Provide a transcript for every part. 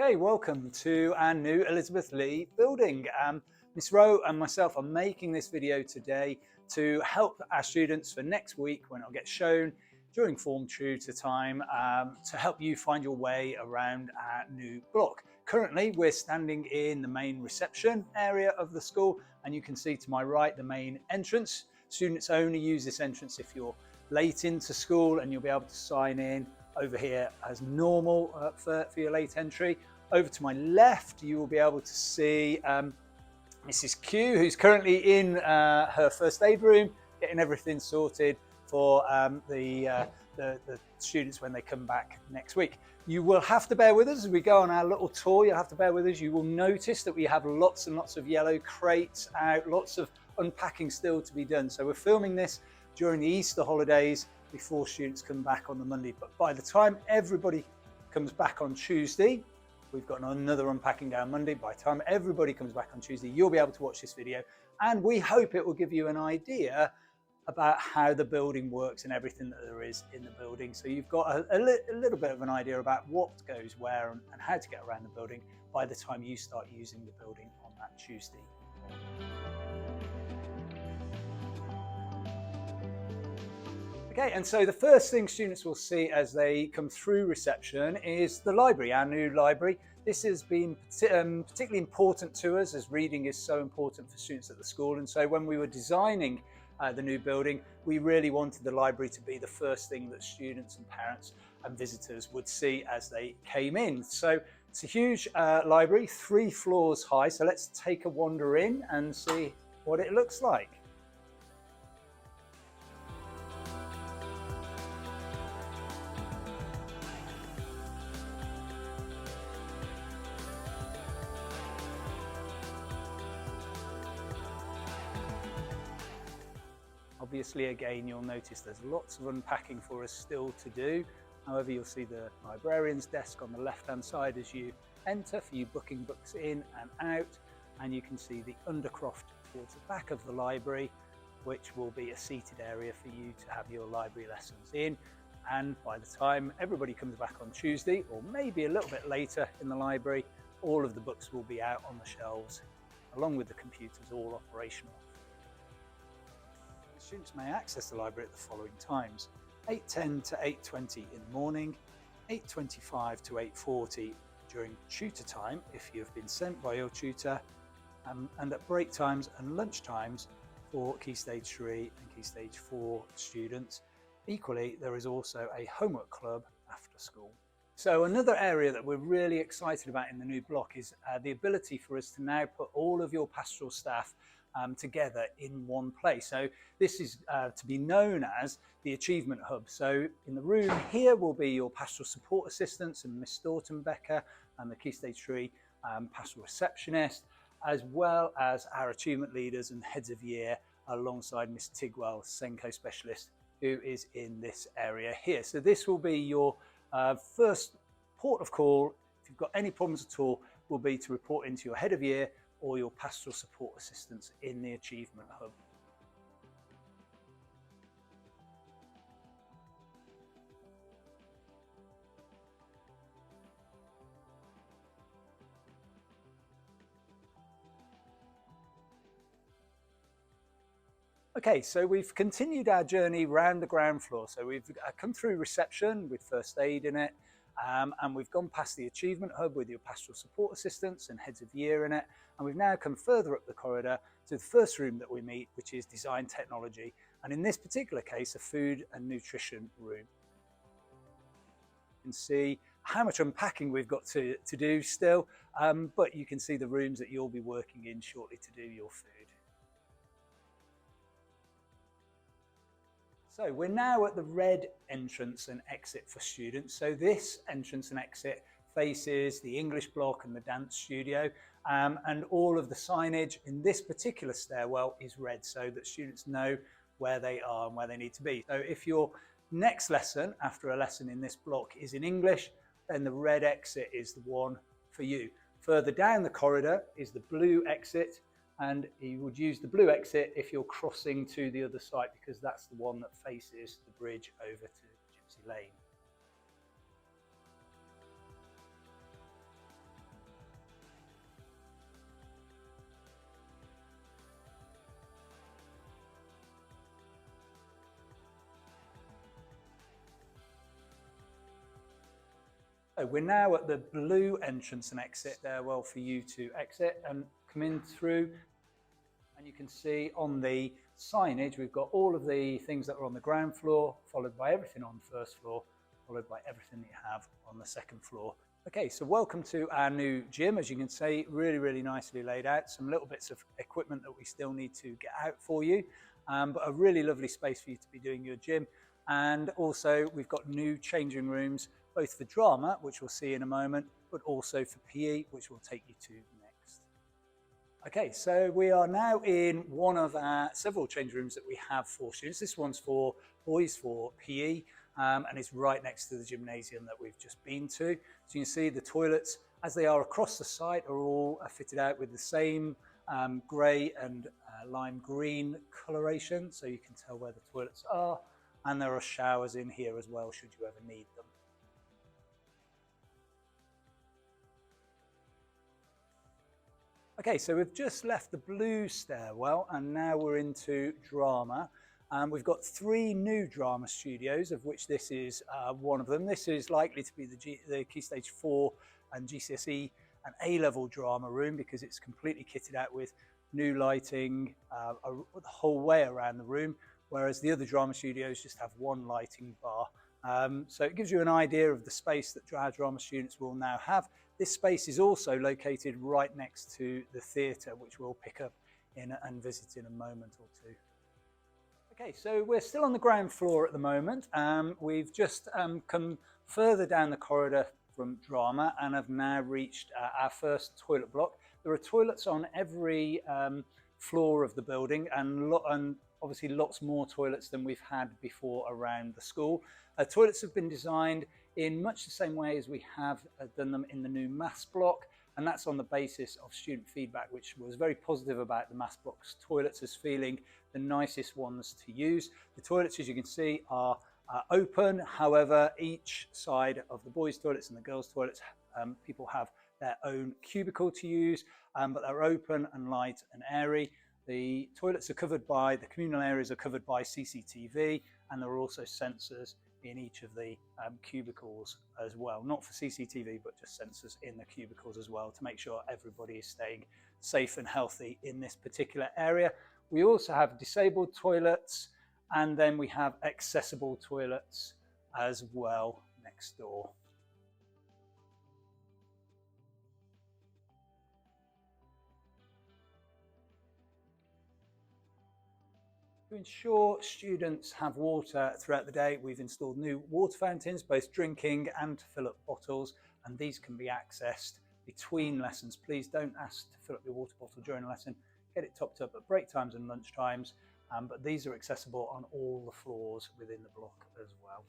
Okay, welcome to our new Elizabeth Lee building. Miss Rowe and myself are making this video today to help our students for next week when it'll get shown during form tutor time to help you find your way around our new block. Currently, we're standing in the main reception area of the school, and you can see to my right the main entrance. Students only use this entrance if you're late into school, and you'll be able to sign in over here as normal for your late entry. Over to my left, you will be able to see Mrs. Q, who's currently in her first aid room, getting everything sorted for the students when they come back next week. You will have to bear with us as we go on our little tour. You'll have to bear with us. You will notice that we have lots and lots of yellow crates out, lots of unpacking still to be done. So we're filming this during the Easter holidays before students come back on the Monday. But by the time everybody comes back on Tuesday, we've got another unpacking day on Monday. By the time everybody comes back on Tuesday, you'll be able to watch this video. And we hope it will give you an idea about how the building works and everything that there is in the building. So you've got a little bit of an idea about what goes where and how to get around the building by the time you start using the building on that Tuesday. Okay, and so the first thing students will see as they come through reception is the library, our new library. This has been particularly important to us as reading is so important for students at the school. And so when we were designing the new building, we really wanted the library to be the first thing that students and parents and visitors would see as they came in. So it's a huge library, 3 floors high. So let's take a wander in and see what it looks like. Obviously, again, you'll notice there's lots of unpacking for us still to do. However, you'll see the librarian's desk on the left-hand side as you enter for you booking books in and out. And you can see the undercroft towards the back of the library, which will be a seated area for you to have your library lessons in. And by the time everybody comes back on Tuesday, or maybe a little bit later in the library, all of the books will be out on the shelves, along with the computers, all operational. Students may access the library at the following times: 8:10 to 8:20 in the morning, 8:25 to 8:40 during tutor time if you've been sent by your tutor, and at break times and lunch times for Key Stage 3 and Key Stage 4 students. Equally, there is also a homework club after school. So another area that we're really excited about in the new block is the ability for us to now put all of your pastoral staff together in one place. So this is to be known as the Achievement Hub. So in the room here will be your pastoral support assistants and Miss Stoughton-Becker and the Key Stage 3 pastoral receptionist, as well as our achievement leaders and heads of year alongside Miss Tigwell, Senko specialist, who is in this area here. So this will be your first port of call. If you've got any problems at all, will be to report into your head of year or your pastoral support assistants in the Achievement Hub. Okay, so we've continued our journey around the ground floor. So we've come through reception with first aid in it, and we've gone past the Achievement Hub with your pastoral support assistants and heads of year in it. And we've now come further up the corridor to the first room that we meet, which is design technology. And in this particular case, a food and nutrition room. You can see how much unpacking we've got to do still, but you can see the rooms that you'll be working in shortly to do your food. So we're now at the red entrance and exit for students. So this entrance and exit faces the English block and the dance studio, and all of the signage in this particular stairwell is red so that students know where they are and where they need to be. So if your next lesson after a lesson in this block is in English, then the red exit is the one for you. Further down the corridor is the blue exit, and you would use the blue exit if you're crossing to the other side, because that's the one that faces the bridge over to Gypsy Lane. So we're now at the blue entrance and exit stairwell for you to exit and come in through. And you can see on the signage, we've got all of the things that are on the ground floor, followed by everything on the first floor, followed by everything that you have on the second floor. Okay, so welcome to our new gym. As you can see, really, really nicely laid out. Some little bits of equipment that we still need to get out for you, but a really lovely space for you to be doing your gym. And also we've got new changing rooms, both for drama, which we'll see in a moment, but also for PE, which we'll take you to next. Okay, so we are now in one of our several change rooms that we have for students. This one's for boys for PE, and it's right next to the gymnasium that we've just been to. So you can see the toilets, as they are across the site, are all fitted out with the same grey and lime green coloration, so you can tell where the toilets are. And there are showers in here as well, should you ever need them. Okay, so we've just left the blue stairwell and now we're into drama. We've got 3 new drama studios, of which this is one of them. This is likely to be the Key Stage 4 and GCSE and A-level drama room, because it's completely kitted out with new lighting the whole way around the room, whereas the other drama studios just have one lighting bar. So it gives you an idea of the space that our drama students will now have. This space is also located right next to the theatre, which we'll pick up in and visit in a moment or two. Okay, so we're still on the ground floor at the moment. We've just come further down the corridor from drama and have now reached our first toilet block. There are toilets on every floor of the building, and obviously lots more toilets than we've had before around the school. Toilets have been designed in much the same way as we have done them in the new maths block, and that's on the basis of student feedback, which was very positive about the maths block's toilets as feeling the nicest ones to use. The toilets, as you can see, are open. However, each side of the boys' toilets and the girls' toilets, people have their own cubicle to use, but they're open and light and airy. The toilets are covered by, the communal areas are covered by CCTV, and there are also sensors in each of the cubicles as well. Not for CCTV, but just sensors in the cubicles as well to make sure everybody is staying safe and healthy in this particular area. We also have disabled toilets, and then we have accessible toilets as well next door. To ensure students have water throughout the day, we've installed new water fountains, both drinking and to fill up bottles, and these can be accessed between lessons. Please don't ask to fill up your water bottle during a lesson. Get it topped up at break times and lunch times, but these are accessible on all the floors within the block as well.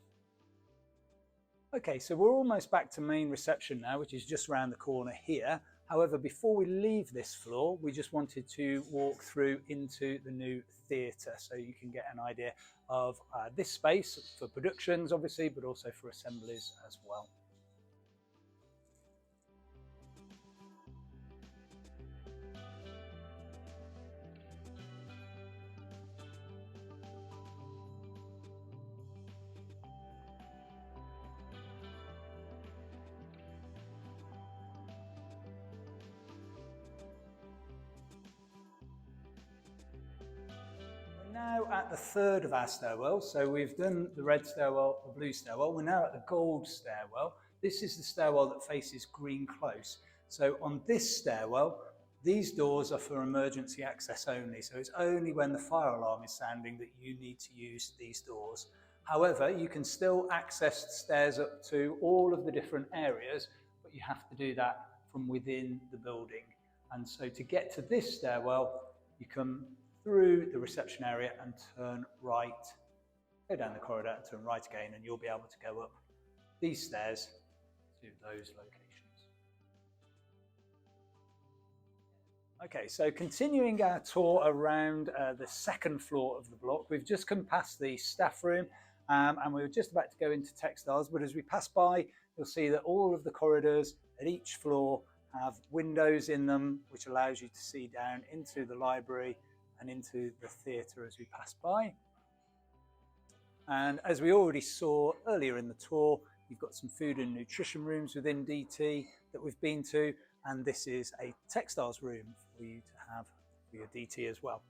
Okay, so we're almost back to main reception now, which is just around the corner here. However, before we leave this floor, we just wanted to walk through into the new theatre so you can get an idea of this space for productions, obviously, but also for assemblies as well. Now at the third of our stairwell, so we've done the red stairwell, the blue stairwell, we're now at the gold stairwell. This is the stairwell that faces Green Close. So on this stairwell, these doors are for emergency access only, so it's only when the fire alarm is sounding that you need to use these doors. However, you can still access the stairs up to all of the different areas, but you have to do that from within the building. And so to get to this stairwell, you come through the reception area and turn right, go down the corridor and turn right again, and you'll be able to go up these stairs to those locations. Okay, so continuing our tour around the second floor of the block, we've just come past the staff room and we were just about to go into textiles, but as we pass by, you'll see that all of the corridors at each floor have windows in them, which allows you to see down into the library and into the theatre as we pass by. And as we already saw earlier in the tour, You've got some food and nutrition rooms within DT that we've been to, and this is a textiles room for you to have for your DT as well.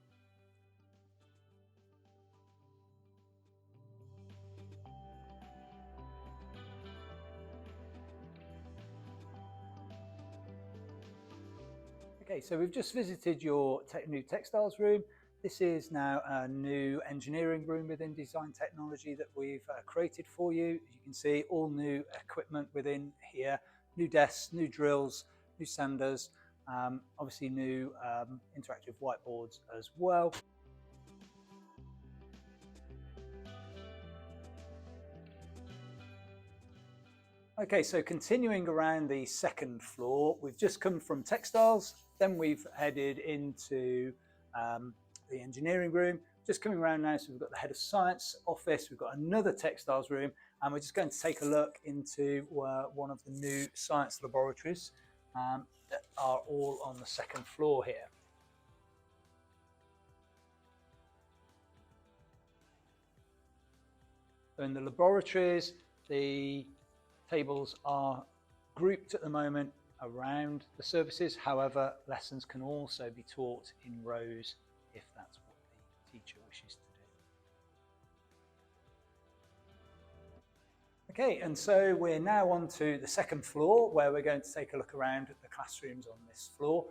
Okay, so we've just visited your new textiles room. This is now a new engineering room within Design Technology that we've created for you. As you can see, all new equipment within here, new desks, new drills, new sanders, obviously new interactive whiteboards as well. Okay, so continuing around the second floor, we've just come from textiles, then we've headed into the engineering room. Just coming around now, so we've got the head of science office, we've got another textiles room, and we're just going to take a look into one of the new science laboratories that are all on the second floor here. So in the laboratories, the tables are grouped at the moment around the surfaces. However, lessons can also be taught in rows if that's what the teacher wishes to do. Okay, and so we're now on to the second floor where we're going to take a look around at the classrooms on this floor.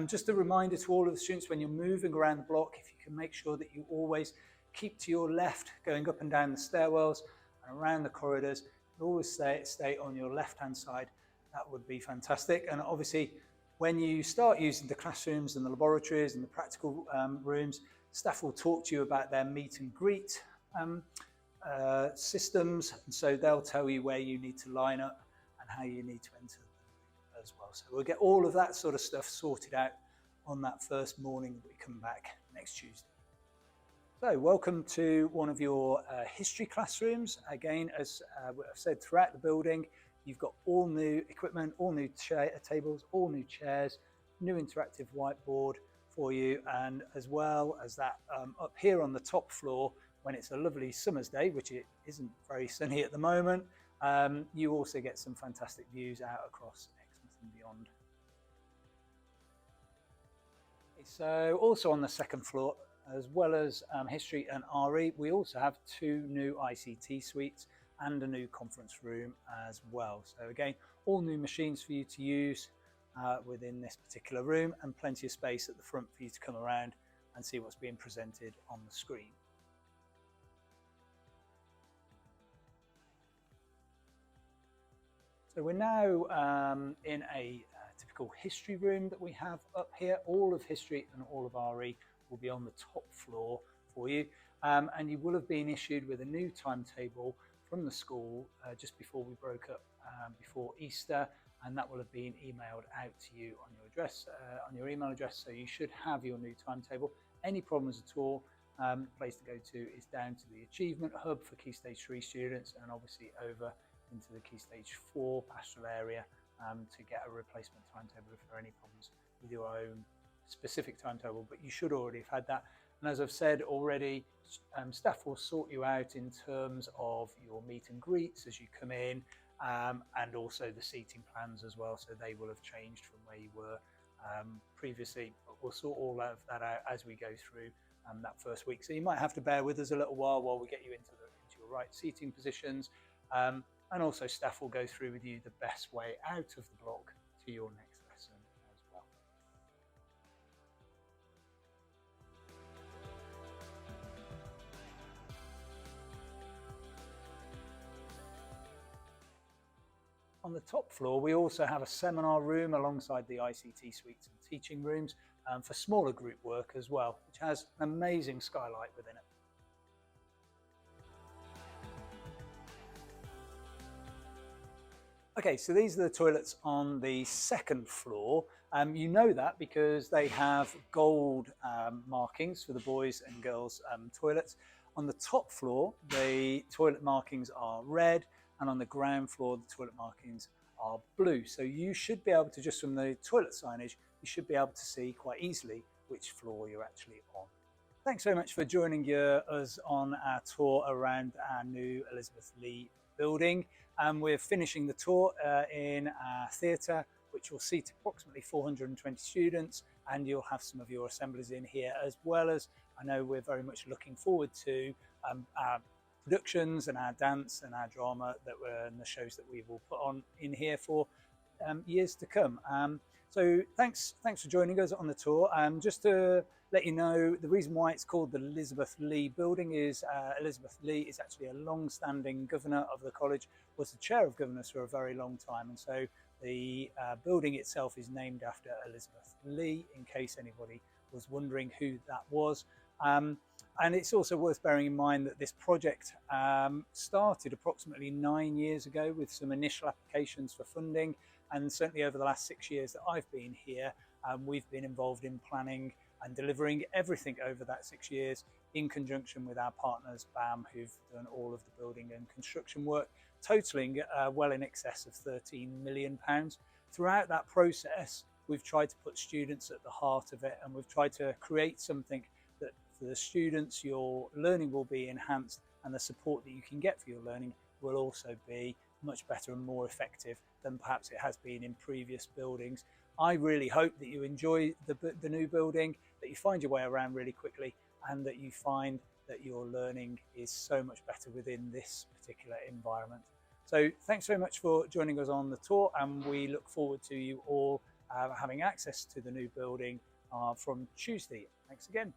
Just a reminder to all of the students, when you're moving around the block, if you can make sure that you always keep to your left, going up and down the stairwells and around the corridors, always stay on your left hand side. That would be fantastic. And obviously when you start using the classrooms and the laboratories and the practical rooms, staff will talk to you about their meet and greet systems, and so they'll tell you where you need to line up and how you need to enter as well. So we'll get all of that sort of stuff sorted out on that first morning that we come back next Tuesday. So welcome to one of your history classrooms. Again, as I've said, throughout the building, you've got all new equipment, all new tables, all new chairs, new interactive whiteboard for you, and as well as that up here on the top floor, when it's a lovely summer's day, which it isn't very sunny at the moment, you also get some fantastic views out across Exmouth and beyond. So also on the second floor, as well as history and RE, we also have two new ICT suites and a new conference room as well. So again, all new machines for you to use within this particular room, and plenty of space at the front for you to come around and see what's being presented on the screen. So we're now in a typical history room that we have up here. All of history and all of RE will be on the top floor for you, and you will have been issued with a new timetable from the school just before we broke up before Easter, and that will have been emailed out to you on your address, on your email address, so you should have your new timetable. Any problems at all, the place to go to is down to the Achievement Hub for Key Stage 3 students, and obviously over into the Key Stage 4 pastoral area to get a replacement timetable if there are any problems with your own specific timetable, but you should already have had that. And as I've said already, staff will sort you out in terms of your meet and greets as you come in, and also the seating plans as well, so they will have changed from where you were previously, but we'll sort all of that out as we go through that first week. So you might have to bear with us a little while we get you into your right seating positions, and also staff will go through with you the best way out of the block to your next lesson as well. On the top floor, we also have a seminar room alongside the ICT suites and teaching rooms for smaller group work as well, which has an amazing skylight within it. Okay, so these are the toilets on the second floor. You know that because they have gold markings for the boys and girls toilets. On the top floor, the toilet markings are red, and on the ground floor, the toilet markings are blue. So you should be able to, just from the toilet signage, you should be able to see quite easily which floor you're actually on. Thanks very much for joining us on our tour around our new Elizabeth Lee building. We're finishing the tour in our theatre, which will seat approximately 420 students, and you'll have some of your assemblies in here, as well as I know we're very much looking forward to our productions and our dance and our drama and the shows that we will put on in here for years to come. So thanks for joining us on the tour. Just to let you know, the reason why it's called the Elizabeth Lee Building is Elizabeth Lee is actually a long-standing governor of the college, was the chair of governors for a very long time, and so the building itself is named after Elizabeth Lee, in case anybody was wondering who that was. And it's also worth bearing in mind that this project started approximately 9 years ago with some initial applications for funding, and certainly over the last 6 years that I've been here, we've been involved in planning and delivering everything over that 6 years in conjunction with our partners BAM, who've done all of the building and construction work, totaling well in excess of £13 million. Throughout that process, we've tried to put students at the heart of it, and we've tried to create something that for the students, your learning will be enhanced, and the support that you can get for your learning will also be much better and more effective than perhaps it has been in previous buildings. I really hope that you enjoy the new building, that you find your way around really quickly, and that you find that your learning is so much better within this particular environment. So thanks very much for joining us on the tour, and we look forward to you all having access to the new building from Tuesday. Thanks again.